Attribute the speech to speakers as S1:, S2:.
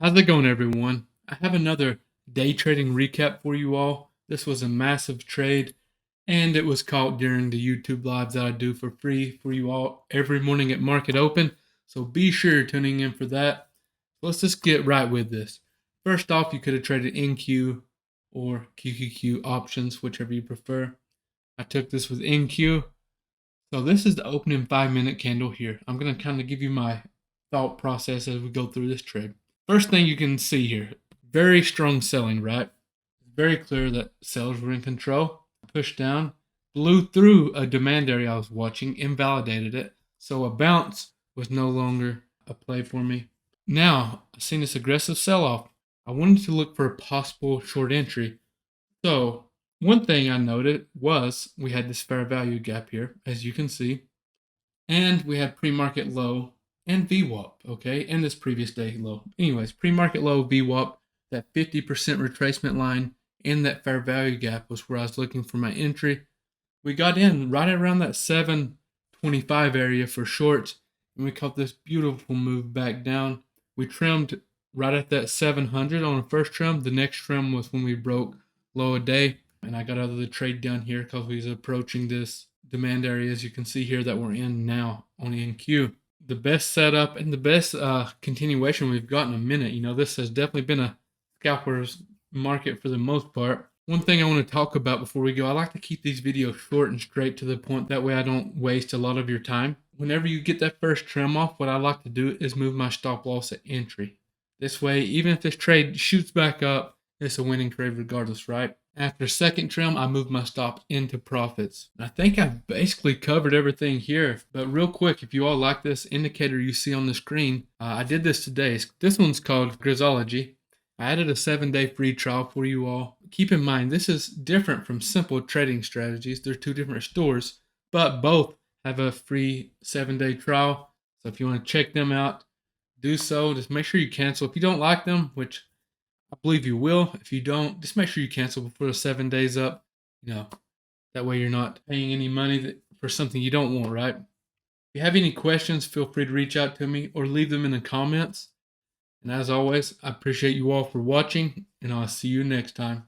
S1: How's it going, everyone? I have another day trading recap for you all. This was a massive trade, and it was caught during the YouTube lives that I do for free for you all every morning at market open. So be sure you're tuning in for that. Let's just get right with this. First off, you could have traded NQ or QQQ options, whichever you prefer. I took this with NQ. So this is the opening 5-minute candle here. I'm going to kind of give you my thought process as we go through this trade. First thing you can see here, very strong selling, right? Very clear that sellers were in control. Pushed down, blew through a demand area I was watching, invalidated it. So a bounce was no longer a play for me. Now, I've seen this aggressive sell-off. I wanted to look for a possible short entry. So one thing I noted was we had this fair value gap here, as you can see, and we had pre-market low and VWAP, okay, and this previous day low. Anyways, pre-market low, VWAP, that 50% retracement line in that fair value gap was where I was looking for my entry. We got in right around that 725 area for shorts, and we caught this beautiful move back down. We trimmed right at that 700 on the first trim. The next trim was when we broke low a day, and I got out of the trade down here because we was approaching this demand area, as you can see here, that we're in now on NQ. The best setup and the best continuation we've got in a minute. This has definitely been a scalper's market for the most part. One thing I want to talk about before we go, I like to keep these videos short and straight to the point. That way I don't waste a lot of your time. Whenever you get that first trim off, what I like to do is move my stop loss at entry. This way, even if this trade shoots back up, it's a winning trade regardless, right? After second trim, I move my stop into profits. I think I've basically covered everything here. But real quick, if you all like this indicator you see on the screen, I did this today. This one's called Grizzology. I added a 7-day free trial for you all. Keep in mind, this is different from simple trading strategies. They're two different stores, but both have a free 7-day trial. So if you want to check them out, do so. Just make sure you cancel. If you don't like them, which I believe you will. If you don't, just make sure you cancel before the 7 days up. That way you're not paying any money for something you don't want, right? If you have any questions, feel free to reach out to me or leave them in the comments. And as always, I appreciate you all for watching, and I'll see you next time.